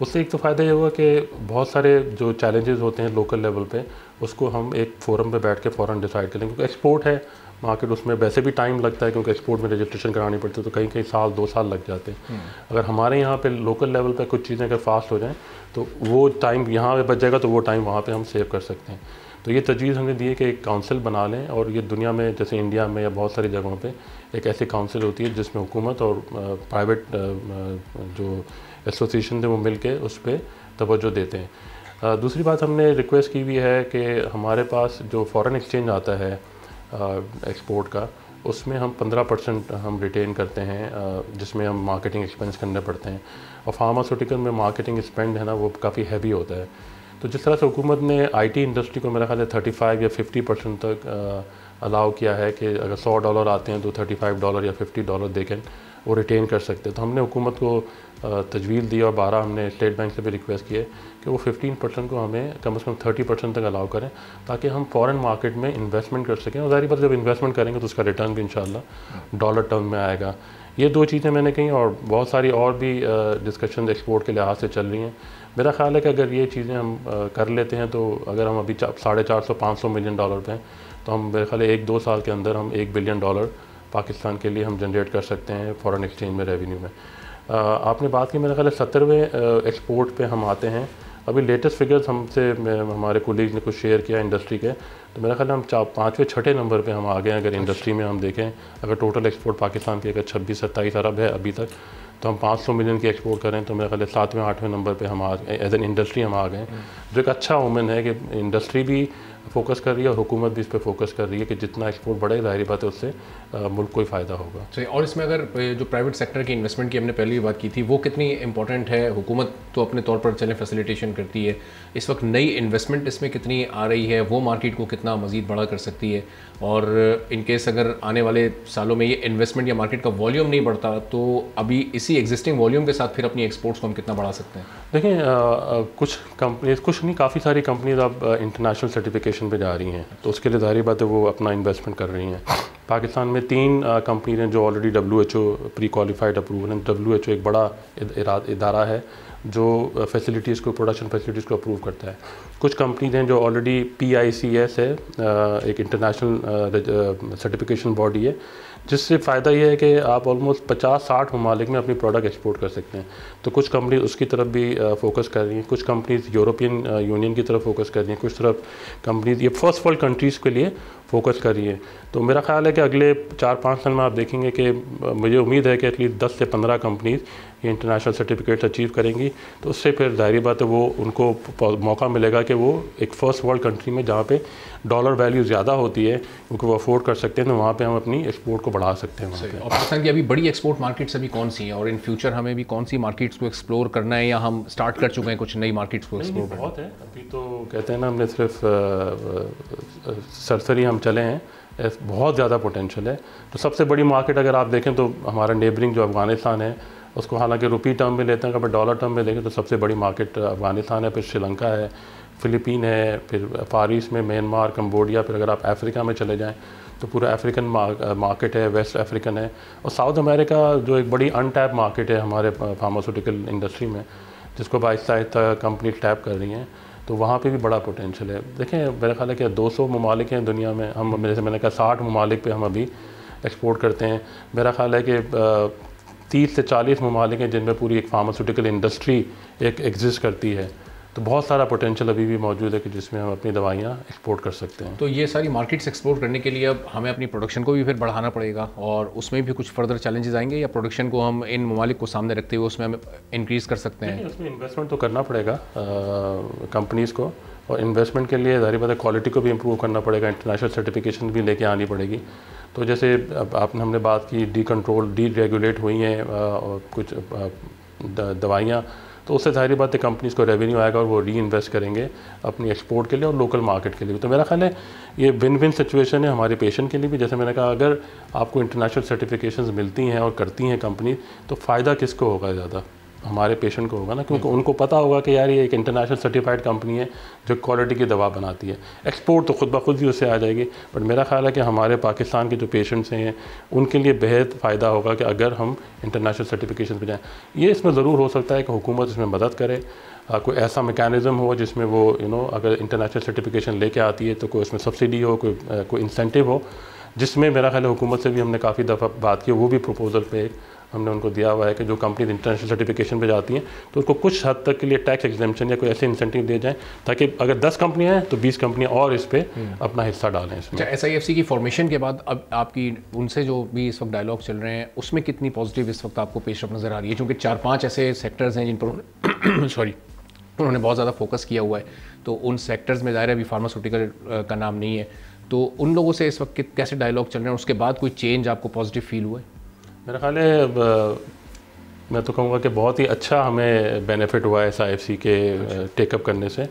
उससे एक तो फ़ायदा ये हुआ कि बहुत सारे जो चैलेंजेस होते हैं लोकल लेवल पे उसको हम एक फोरम पे बैठ के फ़ौरन डिसाइड करें, क्योंकि एक्सपोर्ट है मार्केट, उसमें वैसे भी टाइम लगता है क्योंकि एक्सपोर्ट में रजिस्ट्रेशन करानी पड़ती है, तो कहीं कहीं साल 2 साल लग जाते हैं। अगर हमारे यहाँ पे लोकल लेवल पे कुछ चीज़ें अगर फास्ट हो जाएं तो वो टाइम यहाँ पे बच जाएगा, तो वो टाइम वहाँ पे हम सेव कर सकते हैं। तो ये तजवीज़ हमने दी है कि एक काउंसिल बना लें, और ये दुनिया में जैसे इंडिया में या बहुत सारी जगहों पे एक ऐसी काउंसिल होती है जिसमें हुकूमत और प्राइवेट जो एसोसिएशन थे वो मिल के उस पर तवज्जो देते हैं। दूसरी बात हमने रिक्वेस्ट की हुई है कि हमारे पास जो फॉरेन एक्सचेंज आता है एक्सपोर्ट का, उसमें हम 15% हम रिटेन करते हैं, जिसमें हम मार्केटिंग एक्सपेंस करने पड़ते हैं, और फार्मास्यूटिकल में मार्केटिंग स्पेंड है ना वो काफ़ी हैवी होता है। तो जिस तरह से हुकूमत ने आईटी इंडस्ट्री को मेरा ख्याल है 35 या 50% तक अलाउ किया है कि अगर $100 आते हैं तो $35 या $50 देखें वो रिटेन कर सकते हैं। तो हमने हुकूमत को तजवीज़ दी और 12 हमने स्टेट बैंक से भी रिक्वेस्ट किए कि वो 15% को हमें कम से कम 30% तक अलाउ करें, ताकि हम फॉरेन मार्केट में इन्वेस्टमेंट कर सकें, और ज़ाहिर बात जब इन्वेस्टमेंट करेंगे तो उसका रिटर्न भी इंशाल्लाह डॉलर टर्म में आएगा। ये 2 चीज़ें मैंने कही, और बहुत सारी और भी डिस्कशन एक्सपोर्ट के लिहाज से चल रही हैं। मेरा ख्याल है कि अगर ये चीज़ें हम कर लेते हैं तो अगर हम अभी 450-500 मिलियन डॉलर पे हैं, तो हम मेरे ख्याल है 1-2 साल के अंदर हम $1 बिलियन पाकिस्तान के लिए हम जनरेट कर सकते हैं फॉरेन एक्सचेंज में रेवेन्यू में। आपने बात की, मेरे ख्याल है 70वें एक्सपोर्ट पे हम आते हैं। अभी लेटेस्ट फिगर्स हमसे हमारे कोलीग ने कुछ शेयर किया इंडस्ट्री के, तो मेरा ख्याल है हम 5वें-6ठे नंबर पे हम आ गए हैं। अगर इंडस्ट्री में हम देखें, अगर टोटल एक्सपोर्ट पाकिस्तान की अगर 26-27 अरब है अभी तक, तो हम 500 मिलियन की एक्सपोर्ट करें तो मेरा ख्याल है 7वें-8वें नंबर पे हम आ गए, एज एन इंडस्ट्री हम आ गए, जो एक अच्छा ओमेन है कि इंडस्ट्री भी फोकस कर रही है और हुकूमत भी इस पर फोकस कर रही है कि जितना एक्सपोर्ट बढ़ेगा ज़ाहिर बात है उससे मुल्क को ही फ़ायदा होगा। सही। और इसमें अगर जो प्राइवेट सेक्टर की इन्वेस्टमेंट की हमने पहले भी बात की थी, वो कितनी इंपॉर्टेंट है? हुकूमत तो अपने तौर पर चलें फैसिलिटेशन करती है, इस वक्त नई इन्वेस्टमेंट इसमें कितनी आ रही है, वो मार्केट को कितना मज़ीद बड़ा कर सकती है? और इन केस अगर आने वाले सालों में ये इन्वेस्टमेंट या मार्केट का वॉल्यूम नहीं बढ़ता, तो अभी इसी एग्जिस्टिंग वॉल्यूम के साथ फिर अपनी एक्सपोर्ट्स को हम कितना बढ़ा सकते हैं? देखें, कुछ कंपनीज, कुछ नहीं, काफ़ी सारी कंपनीज अब इंटरनेशनल सर्टिफिकेशन पे जा रही हैं, तो उसके लिए ज़ाहिर बात है वो अपना इन्वेस्टमेंट कर रही हैं। पाकिस्तान में 3 कंपनीज हैं जो already WHO pre qualified approval हैं। WHO एक बड़ा इदारा है जो फैसिलिटीज़ को, प्रोडक्शन फैसिलिटीज़ को अप्रूव करता है। कुछ कंपनीज हैं जो ऑलरेडी PICS है, एक इंटरनेशनल सर्टिफिकेशन बॉडी है, जिससे फ़ायदा ये है कि आप ऑलमोस्ट 50-60 ममालिक में अपनी प्रोडक्ट एक्सपोर्ट कर सकते हैं। तो कुछ कंपनीज उसकी तरफ भी फोकस कर रही हैं, कुछ कंपनीज यूरोपियन यूनियन की तरफ फोकस कर रही हैं, कुछ तरफ कंपनीज ये फर्स्ट वर्ल्ड कंट्रीज़ के लिए फोकस कर रही है। तो मेरा ख्याल है कि अगले 4-5 साल में आप देखेंगे कि मुझे उम्मीद है कि एटलीस्ट 10 से 15 कंपनीज ये इंटरनेशनल सर्टिफिकेट अचीव करेंगी, तो उससे फिर ज़ाहिर बात है वो उनको मौका मिलेगा कि वो एक फ़र्स्ट वर्ल्ड कंट्री में जहाँ पे डॉलर वैल्यू ज़्यादा होती है, क्योंकि वो अफोर्ड कर सकते हैं, तो वहाँ पे हम अपनी एक्सपोर्ट को बढ़ा सकते हैं वहाँ पे। और पाकिस्तान की अभी बड़ी एक्सपोर्ट मार्केट्स अभी कौन सी हैं, और इन फ्यूचर हमें भी कौन सी मार्केट्स को एक्सप्लोर करना है, या हम स्टार्ट कर चुके हैं कुछ नई मार्केट्स को एक्सप्लोर करना? बहुत है, अभी तो कहते हैं ना, हमने सिर्फ सरसरी हम चले हैं, बहुत ज़्यादा पोटेंशियल है। तो सबसे बड़ी मार्केट अगर आप देखें तो हमारा नेबरिंग जो अफ़गानिस्तान है, उसको हालांकि रुपी टर्म में लेते हैं, अगर डॉलर टर्म में देखें तो सबसे बड़ी मार्केट अफ़गानिस्तान है, फिर श्रीलंका है, फ़िलिपीन है, फिर फार ईस्ट में म्यांमार, कंबोडिया, फिर अगर आप अफ्रीका में चले जाएँ तो पूरा अफ्रीकन मार्केट है, वेस्ट अफ्रीकन है, और साउथ अमेरिका जो एक बड़ी अनटैप मार्केट है हमारे फार्मास्यूटिकल इंडस्ट्री में, जिसको आहिस्ता आहिस्ता कंपनी टैप कर रही हैं, तो वहाँ पे भी बड़ा पोटेंशियल है। देखें, मेरा ख्याल है कि 200 ममालिक हैं दुनिया में, हम जैसे मैंने कहा 60 ममालिक पे हम अभी एक्सपोर्ट करते हैं। मेरा ख्याल है कि 30 से 40 ममालिक हैं जिनमें पूरी एक फार्मास्यूटिकल इंडस्ट्री एक एग्जिस्ट करती है। तो बहुत सारा पोटेंशियल अभी भी मौजूद है कि जिसमें हम अपनी दवाइयाँ एक्सपोर्ट कर सकते हैं। तो ये सारी मार्केट्स एक्सप्लोर करने के लिए अब हमें अपनी प्रोडक्शन को भी फिर बढ़ाना पड़ेगा, और उसमें भी कुछ फर्दर चैलेंजेस आएंगे, या प्रोडक्शन को हम इन ममालिक को सामने रखते हुए उसमें हम इंक्रीज़ कर सकते हैं? उसमें इन्वेस्टमेंट तो करना पड़ेगा कंपनीज़ को, और इन्वेस्टमेंट के लिए ज़ाहिर बात है क्वालिटी को भी इम्प्रूव करना पड़ेगा, इंटरनेशनल सर्टिफिकेशन भी लेके आनी पड़ेगी। तो जैसे हमने बात की डी रेगुलेट हुई हैं और कुछ दवाइयाँ, तो उससे ज़ाहिर बात है कंपनीज़ को रेवेन्यू आएगा और वो री इन्वेस्ट करेंगे अपनी एक्सपोर्ट के लिए और लोकल मार्केट के लिए भी। तो मेरा ख्याल है ये विन विन सिचुएशन है हमारे पेशेंट के लिए भी। जैसे मैंने कहा, अगर आपको इंटरनेशनल सर्टिफिकेशंस मिलती हैं और करती हैं कंपनी, तो फ़ायदा किसको होगा ज़्यादा? हमारे पेशेंट को होगा ना, क्योंकि उनको पता होगा कि यार ये एक इंटरनेशनल सर्टिफाइड कंपनी है जो क्वालिटी की दवा बनाती है। एक्सपोर्ट तो खुद ब खुद ही उससे आ जाएगी, बट मेरा ख्याल है कि हमारे पाकिस्तान के जो पेशेंट्स हैं उनके लिए बेहद फ़ायदा होगा कि अगर हम इंटरनेशनल सर्टिफिकेशन पे जाएँ। ये इसमें ज़रूर हो सकता है कि हुकूमत इसमें मदद करे, कोई ऐसा मैकेनिज़्म हो जिसमें वो अगर इंटरनेशनल सर्टिफिकेशन लेके आती है तो कोई उसमें सब्सिडी हो, कोई इंसेंटिव हो, जिसमें मेरा ख्याल है हुकूमत से भी हमने काफ़ी दफ़ा बात की, वो भी प्रपोजल पे हमने उनको दिया हुआ है कि जो कंपनीज इंटरनेशनल सर्टिफिकेशन पे जाती हैं तो उसको कुछ हद तक के लिए टैक्स एग्जेम्पशन या कोई ऐसे इंसेंटिव दे जाएँ ताकि अगर 10 कंपनियाँ हैं तो 20 कंपनियाँ और इस पर अपना हिस्सा डालें इसमें। SIFC की फॉर्मेशन के बाद अब आपकी उनसे जो भी इस वक्त डायलॉग चल रहे हैं उसमें कितनी पॉजिटिव इस वक्त आपको पेशरफ नज़र आ रही है? क्योंकि 4-5 ऐसे सेक्टर्स हैं जिन पर सॉरी उन्होंने बहुत ज़्यादा फोकस किया हुआ है, तो उन सेक्टर्स में ज़ाहिर है अभी फार्मास्यूटिकल का नाम नहीं है, तो उन लोगों से इस वक्त कैसे डायलॉग चल रहे हैं? उसके बाद कोई चेंज आपको पॉजिटिव फील हुआ है? मेरा ख्याल है मैं तो कहूँगा कि बहुत ही अच्छा हमें बेनिफिट हुआ है SIFC के टेकअप करने से।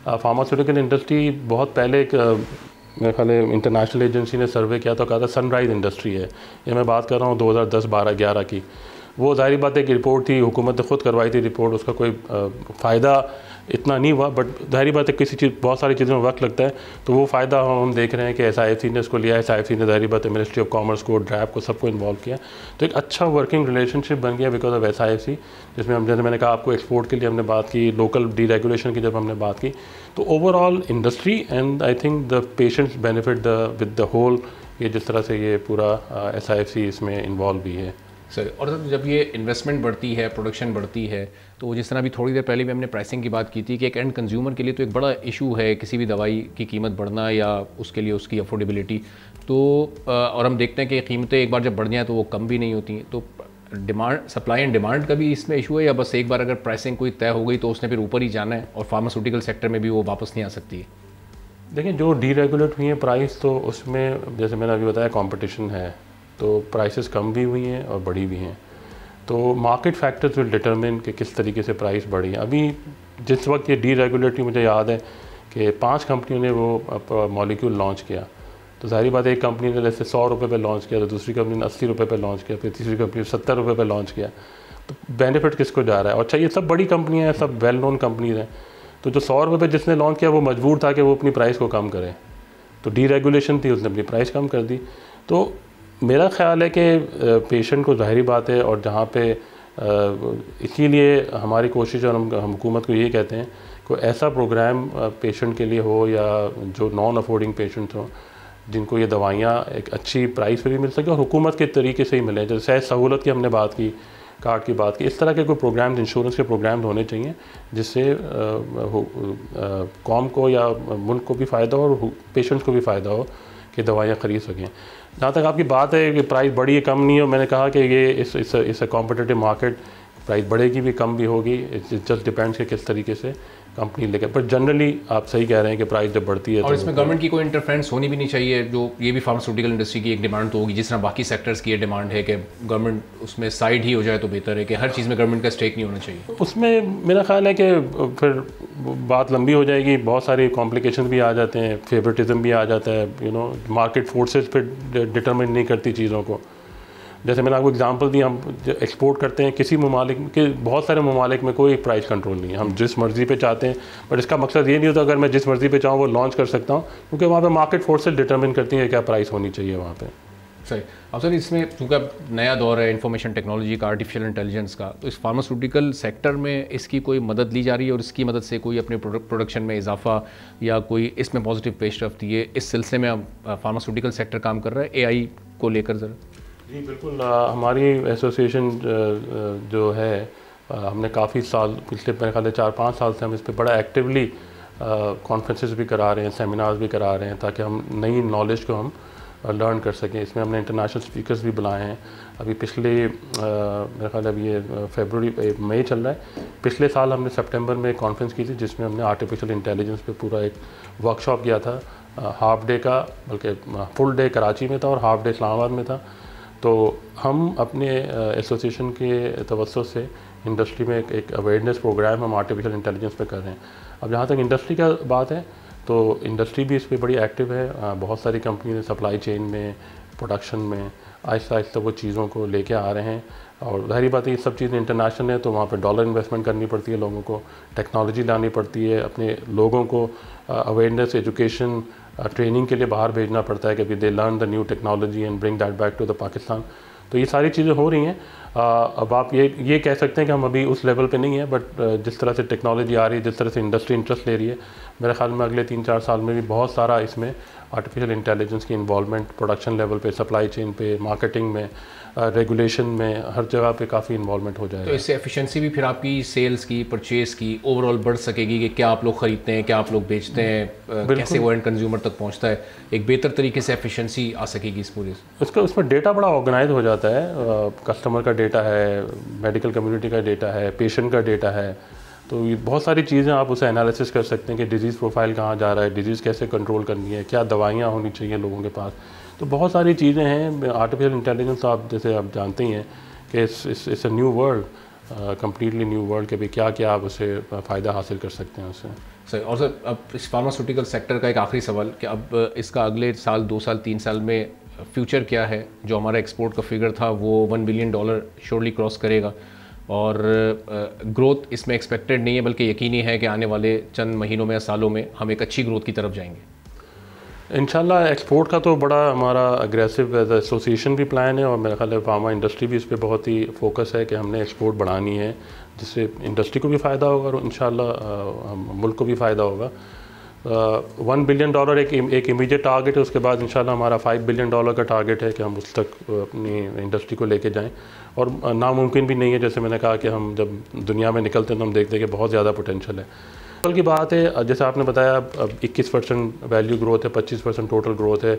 फार्मास्यूटिकल इंडस्ट्री बहुत पहले एक मेरे ख्याल है इंटरनेशनल एजेंसी ने सर्वे किया तो कहा था सनराइज इंडस्ट्री है, ये मैं बात कर रहा हूँ 2010, 12, 11 की। वो ज़ाहिर बात है एक रिपोर्ट थी, हुकूमत ने खुद करवाई थी रिपोर्ट, उसका कोई फ़ायदा इतना नहीं हुआ, बट ज़ाहिर बात है किसी चीज़ बहुत सारी चीज़ों में वक्त लगता है, तो वो फ़ायदा हम देख रहे हैं कि SIFC ने इसको लिया। SIFC ने ज़ाहिर बात है मिनिस्ट्री ऑफ कॉमर्स को, ड्रैप को, सबको इन्वॉल्व किया, तो एक अच्छा वर्किंग रिलेशनशिप बन गया बिकॉज ऑफ SIFC, जिसमें हम जैसे मैंने कहा आपको एक्सपोर्ट के लिए हमने बात की, लोकल डीरेगुलेशन की जब हमने बात की, तो overall industry and I think the patients benefit with the whole, ये जिस तरह से ये पूरा SIFC इसमें इन्वॉल्व भी है। सर, और जब ये इन्वेस्टमेंट बढ़ती है, प्रोडक्शन बढ़ती है, तो जिस तरह अभी थोड़ी देर पहले भी हमने प्राइसिंग की बात की थी कि एक एंड कंज्यूमर के लिए तो एक बड़ा इशू है किसी भी दवाई की कीमत बढ़ना या उसके लिए उसकी अफोर्डेबिलिटी, तो और हम देखते हैं कि कीमतें एक बार जब बढ़ जाएँ तो वो कम भी नहीं होती, तो डिमांड, सप्लाई एंड डिमांड का भी इसमें इशू है, या बस एक बार अगर प्राइसिंग कोई तय हो गई तो उसने फिर ऊपर ही जाना है और फार्मास्यूटिकल सेक्टर में भी वो वापस नहीं आ सकती है? देखिए, जो डीरेगुलेट हुई है प्राइस, तो उसमें जैसे मैंने अभी बताया कंपटीशन है, तो प्राइसेस कम भी हुई हैं और बढ़ी भी हैं, तो मार्केट फैक्टर्स विल डिटरमिन कि किस तरीके से प्राइस बढ़ी है। अभी जिस वक्त ये डीरेगुलेटरी, मुझे याद है कि 5 कंपनियों ने वो मॉलिक्यूल लॉन्च किया, तो सारी बात एक कंपनी ने जैसे 100 रुपये पे लॉन्च किया, तो दूसरी कंपनी ने 80 रुपये पे लॉन्च किया, फिर तीसरी कंपनी ने 70 रुपये पे लॉन्च किया, तो बेनिफिट किसको जा रहा है? और अच्छा, ये सब बड़ी कंपनियाँ हैं, सब वेल नोन कंपनीज हैं, तो जो 100 रुपये पे जिसने लॉन्च किया वो मजबूर था कि वो अपनी प्राइस को कम करे, तो डीरेगुलेशन थी, उसने अपनी प्राइस कम कर दी। तो मेरा ख़्याल है कि पेशेंट को ज़ाहिरी बात है, और जहाँ पे इसीलिए हमारी कोशिश, और हम हुकूमत को ये कहते हैं कोई ऐसा प्रोग्राम पेशेंट के लिए हो या जो नॉन अफोर्डिंग पेशेंट्स हों, जिनको ये दवाइयाँ एक अच्छी प्राइस पर भी मिल सके और हुकूमत के तरीके से ही मिलें। जैसे सहूलत की हमने बात की, कार्ड की बात की, इस तरह के कोई प्रोग्राम, इंश्योरेंस के प्रोग्राम होने चाहिए जिससे कौम को या मुल्क को भी फ़ायदा हो और पेशेंट्स को भी फ़ायदा हो कि दवाइयाँ ख़रीद सकें। जहाँ तक आपकी बात है कि प्राइस बढ़ी है, कम नहीं हो, मैंने कहा कि ये इस कॉम्पिटिटिव मार्केट, प्राइस बढ़ेगी भी, कम भी होगी, इट जस्ट डिपेंड्स कि किस तरीके से कंपनी लेके, पर जनरली आप सही कह रहे हैं कि प्राइस जब बढ़ती है और इसमें गवर्नमेंट की कोई इंटरफेरेंस होनी भी नहीं चाहिए, जो ये भी फार्मास्यूटिकल इंडस्ट्री की एक डिमांड तो होगी, जिस तरह बाकी सेक्टर्स की ये डिमांड है कि गवर्नमेंट उसमें साइड ही हो जाए तो बेहतर है, कि हर चीज़ में गवर्नमेंट का स्टेक नहीं होना चाहिए। उसमें मेरा ख्याल है कि फिर बात लंबी हो जाएगी, बहुत सारी कॉम्प्लिकेशन भी आ जाते हैं, फेवरेटिज्म भी आ जाता है, मार्केट फोर्सेस फिर डिटरमिन नहीं करती चीज़ों को। जैसे मैंने आपको एग्जांपल दी, हम एक्सपोर्ट करते हैं किसी ममालिक के, बहुत सारे ममालिक में कोई प्राइस कंट्रोल नहीं है, हम जिस मर्ज़ी पे चाहते हैं, बट इसका मकसद ये नहीं होता अगर मैं जिस मर्ज़ी पे चाहूँ वो लॉन्च कर सकता हूँ, क्योंकि वहाँ पे मार्केट फोर्सेस डिटरमिन करती हैं क्या प्राइस होनी चाहिए वहाँ पे। सही। अब सर, इसमें चूँकि अब नया दौर है इंफॉर्मेशन टेक्नोलॉजी का, आर्टिफिशियल इंटेलिजेंस का, तो इस फार्मास्यूटिकल सेक्टर में इसकी कोई मदद ली जा रही है और इसकी मदद से कोई अपने प्रोडक्शन में इजाफा या कोई इसमें पॉजिटिव पेशरफ्त ये इस सिलसिले में अब फार्मास्यूटिकल सेक्टर काम कर रहा है AI को लेकर? ज़रा जी बिल्कुल, हमारी एसोसिएशन जो है, हमने काफ़ी साल, पिछले मेरे ख्याल 4-5 साल से हम इस पर बड़ा एक्टिवली कॉन्फ्रेंसेस भी करा रहे हैं, सेमिनार्स भी करा रहे हैं, ताकि हम नई नॉलेज को हम लर्न कर सकें। इसमें हमने इंटरनेशनल स्पीकर्स भी बुलाए हैं। अभी पिछले मेरे ख्याल अभी ये मई चल रहा है, पिछले साल हमने सितंबर में एक कॉन्फ्रेंस की थी जिसमें हमने आर्टिफिशियल इंटेलिजेंस पे पूरा एक वर्कशॉप किया था, हाफ डे का, बल्कि फुल डे कराची में था और हाफ डे इस्लामाबाद में था। तो हम अपने एसोसिएशन के तवज्जो से इंडस्ट्री में एक अवेयरनेस प्रोग्राम हम आर्टिफिशियल इंटेलिजेंस पे कर रहे हैं। अब जहाँ तक इंडस्ट्री का बात है, तो इंडस्ट्री भी इस पर बड़ी एक्टिव है। बहुत सारी कंपनी ने सप्लाई चेन में प्रोडक्शन में आहिस्ता आहिस्ता वो चीज़ों को लेके आ रहे हैं। और जाहिर बात है ये सब चीज़ें इंटरनेशनल है तो वहाँ पे डॉलर इन्वेस्टमेंट करनी पड़ती है, लोगों को टेक्नोलॉजी लानी पड़ती है, अपने लोगों को अवेयरनेस एजुकेशन ट्रेनिंग के लिए बाहर भेजना पड़ता है कि they learn the new technology and bring that back to the Pakistan. तो ये सारी चीज़ें हो रही हैं। अब आप ये कह सकते हैं कि हम अभी उस लेवल पे नहीं है, बट जिस तरह से टेक्नोलॉजी आ रही है, जिस तरह से इंडस्ट्री इंटरेस्ट ले रही है, मेरे ख्याल में अगले 3-4 साल में भी बहुत सारा इसमें आर्टिफिशियल इंटेलिजेंस की इन्वॉल्वमेंट प्रोडक्शन लेवल पे, सप्लाई चेन पे, मार्केटिंग में, रेगुलेशन में, हर जगह पे काफ़ी इन्वॉल्वमेंट हो जाएगा। तो इससे एफिशिएंसी भी फिर आपकी सेल्स की, परचेज की ओवरऑल बढ़ सकेगी कि क्या आप लोग ख़रीदते हैं, क्या आप लोग बेचते हैं, कैसे वो एंड कंज्यूमर तक पहुंचता है, एक बेहतर तरीके से एफिशिएंसी आ सकेगी इस पूरे उसमें डेटा बड़ा ऑर्गेनाइज हो जाता है। कस्टमर का डेटा है, मेडिकल कम्युनिटी का डेटा है, पेशेंट का डेटा है, तो ये बहुत सारी चीज़ें आप उसे एनालिसिस कर सकते हैं कि डिजीज़ प्रोफाइल कहाँ जा रहा है, डिजीज़ कैसे कंट्रोल करनी है, क्या दवाइयाँ होनी चाहिए लोगों के पास। तो बहुत सारी चीज़ें हैं। आर्टिफिशियल इंटेलिजेंस आप जैसे आप जानते ही हैं कि it's a new world, completely new world के भी क्या क्या आप उसे फ़ायदा हासिल कर सकते हैं उससे। सर, और सर अब इस फार्मास्यूटिकल सेक्टर का एक आखिरी सवाल कि अब इसका अगले साल, 2 साल, 3 साल में फ्यूचर क्या है? जो हमारा एक्सपोर्ट का फिगर था वो $1 बिलियन श्योरली क्रॉस करेगा और ग्रोथ इसमें एक्सपेक्टेड नहीं है, बल्कि यकीनी है कि आने वाले चंद महीनों में या सालों में हम एक अच्छी ग्रोथ की तरफ जाएंगे। इंशाल्लाह एक्सपोर्ट का तो बड़ा हमारा अग्रेसिव एज एसोसिएशन भी प्लान है और मेरा ख्याल है फार्मा इंडस्ट्री भी इस पर बहुत ही फोकस है कि हमने एक्सपोर्ट बढ़ानी है, जिससे इंडस्ट्री को भी फ़ायदा होगा और इंशाल्लाह मुल्क को भी फ़ायदा होगा। $1 बिलियन एक इमीडिएट टारगेट है, उसके बाद इंशाल्लाह हमारा $5 बिलियन का टारगेट है कि हम उस तक अपनी इंडस्ट्री को लेके जाएं। और नामुमकिन भी नहीं है, जैसे मैंने कहा कि हम जब दुनिया में निकलते हैं तो हम देखते हैं कि बहुत ज़्यादा पोटेंशियल है। कल की बात है, जैसे आपने बताया अब 21% वैल्यू ग्रोथ है, 25% टोटल ग्रोथ है।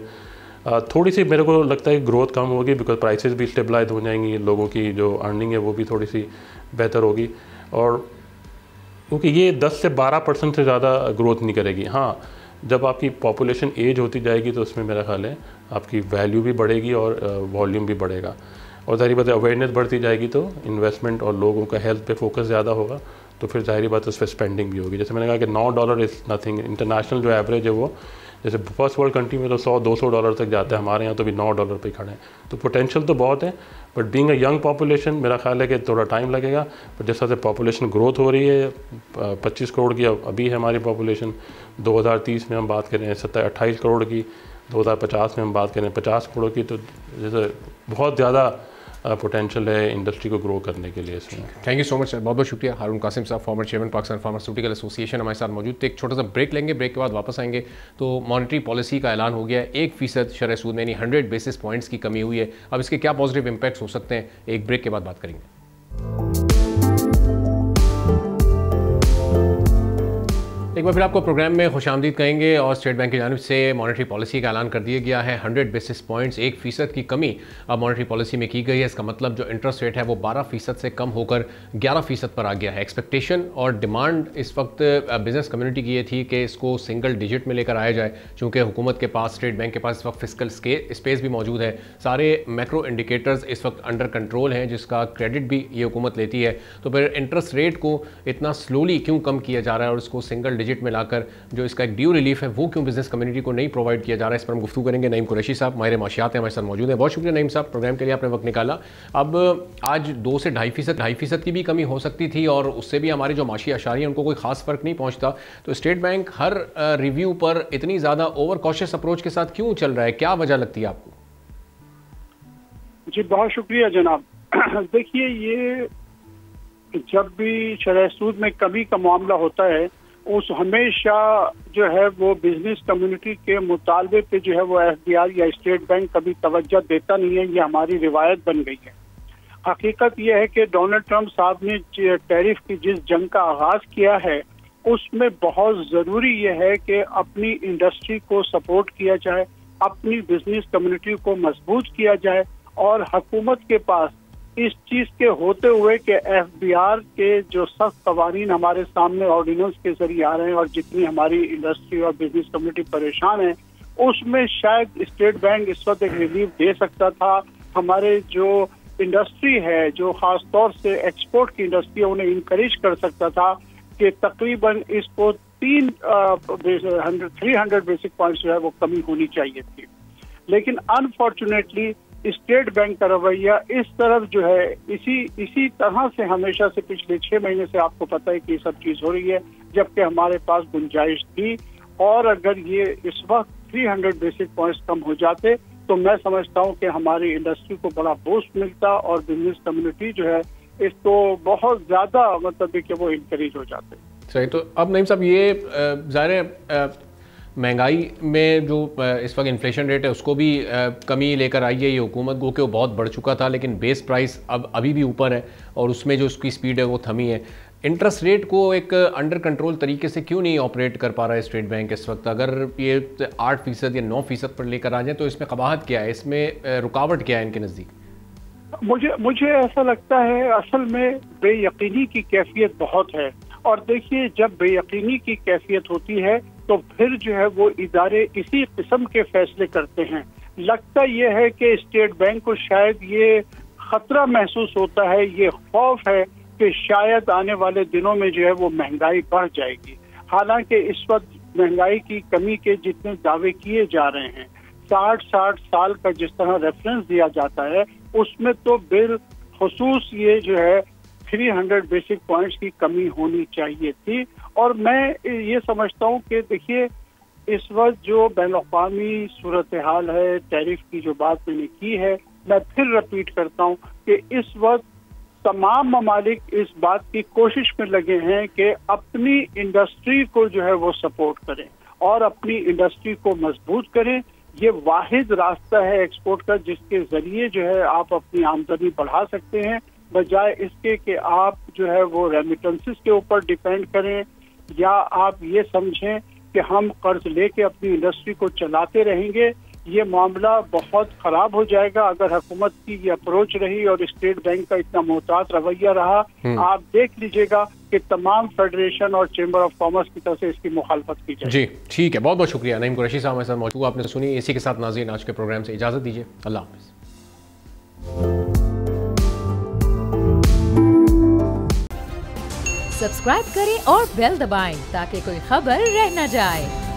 थोड़ी सी मेरे को लगता है ग्रोथ कम होगी बिकॉज प्राइसेस भी स्टेबलाइज हो जाएंगी, लोगों की जो अर्निंग है वो भी थोड़ी सी बेहतर होगी, और क्योंकि ये 10 से 12% से ज़्यादा ग्रोथ नहीं करेगी। हाँ, जब आपकी पॉपुलेशन एज होती जाएगी तो उसमें मेरा ख्याल है आपकी वैल्यू भी बढ़ेगी और वॉल्यूम भी बढ़ेगा, और ज़ाहिर बात है अवेयरनेस बढ़ती जाएगी तो इन्वेस्टमेंट और लोगों का हेल्थ पे फोकस ज़्यादा होगा, तो फिर ज़ाहिर बात है उस पर स्पेंडिंग भी होगी। जैसे मैंने कहा कि $9 इज़ नथिंग, इंटरनेशनल जो एवरेज है वो जैसे फर्स्ट वर्ल्ड कंट्री में तो $100-200 तक जाता है, हमारे यहाँ तो भी $9 पे खड़े हैं। तो पोटेंशियल तो बहुत है, but being a young population मेरा ख्याल है कि थोड़ा टाइम लगेगा। पर जैसा से पॉपुलेशन ग्रोथ हो रही है, 25 करोड़ की अभी है हमारी पॉपुलेशन, 2030 में हम बात करें 28 करोड़ की, 2050 में हम बात करें 50 करोड़ की, तो जैसे बहुत ज़्यादा पोटेंशियल है इंडस्ट्री को ग्रो करने के लिए इसमें। Thank you so much sir, बहुत बहुत शुक्रिया। हारून कासिम साहब, former chairman Pakistan pharmaceutical association, हमारे साथ मौजूद थे। एक छोटा सा ब्रेक लेंगे, ब्रेक के बाद वापस आएंगे। तो मॉनेटरी पॉलिसी का ऐलान हो गया है, 1% शरह सूद में यानी 100 बेसिस पॉइंट्स की कमी हुई है। अब इसके क्या पॉजिटिव इम्पैक्ट्स हो सकते हैं, एक ब्रेक के बाद बात करेंगे। एक बार फिर आपको प्रोग्राम में खुशामदीद कहेंगे और स्टेट बैंक की जानिब से मॉनेटरी पॉलिसी का ऐलान कर दिया गया है। 100 बेसिस पॉइंट्स, 1% की कमी अब मॉनेटरी पॉलिसी में की गई है। इसका मतलब जो इंटरेस्ट रेट है वो 12% से कम होकर 11% पर आ गया है। एक्सपेक्टेशन और डिमांड इस वक्त बिजनेस कम्युनिटी की ये थी कि इसको सिंगल डिजिट में लेकर आया जाए, चूँकि हुकूमत के पास, स्टेट बैंक के पास इस वक्त फिस्कल स्पेस भी मौजूद है, सारे मैक्रो इंडिकेटर्स इस वक्त अंडर कंट्रोल हैं, जिसका क्रेडिट भी ये हुकूमत लेती है। तो फिर इंटरेस्ट रेट को इतना स्लोली क्यों कम किया जा रहा है और इसको सिंगल डिजिट में लाकर जो इसका एक ड्यू रिलीफ है वो क्यों बिजनेस कम्युनिटी को नहीं प्रोवाइड किया जा रहा है, इस पर हम गुफ्तगू करेंगे। नईम कुरैशी साहब माहिर माशियात हैं, हमारे साथ मौजूद है। बहुत शुक्रिया नईम साहब, प्रोग्राम के लिए आपने वक्त निकाला। अब आज 2 से 2.5% की भी कमी हो सकती थी और उससे भी हमारे जो माशी अशारी हैं उनको कोई खास फर्क नहीं पहुंचता। तो स्टेट बैंक हर रिव्यू पर इतनी ज़्यादा ओवर कॉशियस अप्रोच के साथ क्यों चल रहा है, क्या वजह लगती है आपको? जी बहुत शुक्रिया जनाब। देखिए, ये जब भी शरह सूद में कमी का मामला होता है उस हमेशा जो है वो बिजनेस कम्युनिटी के मुतालबे पे जो है वो एफबीआर या स्टेट बैंक कभी तवज्जो देता नहीं है, ये हमारी रिवायत बन गई है। हकीकत यह है कि डोनाल्ड ट्रंप साहब ने टैरिफ की जिस जंग का आगाज किया है उसमें बहुत जरूरी यह है कि अपनी इंडस्ट्री को सपोर्ट किया जाए, अपनी बिजनेस कम्युनिटी को मजबूत किया जाए, और हुकूमत के पास इस चीज के होते हुए कि एफबीआर के जो सख्त कवानीन हमारे सामने ऑर्डिनेंस के जरिए आ रहे हैं और जितनी हमारी इंडस्ट्री और बिजनेस कम्युनिटी परेशान है, उसमें शायद स्टेट बैंक इस वक्त एक रिलीफ दे सकता था। हमारे जो इंडस्ट्री है, जो खास तौर से एक्सपोर्ट की इंडस्ट्री है, उन्हें इंकरेज कर सकता था कि तकरीबन इसको 300 बेसिक पॉइंट्स जो है वो कमी होनी चाहिए थी। लेकिन अनफॉर्चुनेटली स्टेट बैंक का रवैया इस तरफ जो है इसी तरह से हमेशा से पिछले 6 महीने से आपको पता है कि ये सब चीज हो रही है, जबकि हमारे पास गुंजाइश थी। और अगर ये इस वक्त 300 बेसिस पॉइंट्स कम हो जाते तो मैं समझता हूँ कि हमारी इंडस्ट्री को बड़ा बूस्ट मिलता और बिजनेस कम्युनिटी जो है इसको बहुत ज्यादा मतलब कि वो इंकरेज हो जाते। सही। तो अब नईम साहब ये ज़ाहिर महंगाई में जो इस वक्त इन्फ्लेशन रेट है उसको भी कमी लेकर आई है ये हुकूमत, गो कि वो बहुत बढ़ चुका था लेकिन बेस प्राइस अब अभी भी ऊपर है और उसमें जो उसकी स्पीड है वो थमी है। इंटरेस्ट रेट को एक अंडर कंट्रोल तरीके से क्यों नहीं ऑपरेट कर पा रहा है स्टेट बैंक इस वक्त? अगर ये 8% या 9% पर लेकर आ जाए तो इसमें कबाहत क्या है, इसमें रुकावट क्या है इनके नज़दीक? मुझे ऐसा लगता है असल में बेयकीनी की कैफियत बहुत है। और देखिए जब बेयकीनी की कैफियत होती है तो फिर जो है वो इदारे इसी किस्म के फैसले करते हैं। लगता यह है कि स्टेट बैंक को शायद ये खतरा महसूस होता है, ये खौफ है कि शायद आने वाले दिनों में जो है वो महंगाई बढ़ जाएगी। हालांकि इस वक्त महंगाई की कमी के जितने दावे किए जा रहे हैं 60 साल का जिस तरह रेफरेंस दिया जाता है उसमें तो बिल खुसूस ये जो है 300 बेसिक पॉइंट्स की कमी होनी चाहिए थी। और मैं ये समझता हूँ कि देखिए इस वक्त जो बैनुल-अक़वामी सूरत हाल है, टैरिफ की जो बात मैंने की है, मैं फिर रिपीट करता हूँ कि इस वक्त तमाम ममालिक इस बात की कोशिश में लगे हैं कि अपनी इंडस्ट्री को जो है वो सपोर्ट करें और अपनी इंडस्ट्री को मजबूत करें। ये वाहिद रास्ता है एक्सपोर्ट का जिसके जरिए जो है आप अपनी आमदनी बढ़ा सकते हैं, बजाय इसके कि आप जो है वो रेमिटेंसेस के ऊपर डिपेंड करें या आप ये समझें कि हम कर्ज लेके अपनी इंडस्ट्री को चलाते रहेंगे। ये मामला बहुत खराब हो जाएगा अगर हुकूमत की ये अप्रोच रही और स्टेट बैंक का इतना मोहतात रवैया रहा। आप देख लीजिएगा कि तमाम फेडरेशन और चेंबर ऑफ कॉमर्स की तरफ से इसकी मुखालफत की जाए। जी ठीक है, बहुत बहुत शुक्रिया नईम कुरैशी साहब हमारे साथ मौजूद। आपने सुनी, इसी के साथ नाज़रीन आज के प्रोग्राम से इजाज़त दीजिए। अल्लाह हाफ़िज़। सब्सक्राइब करें और बेल दबाएं ताकि कोई खबर रह न जाए।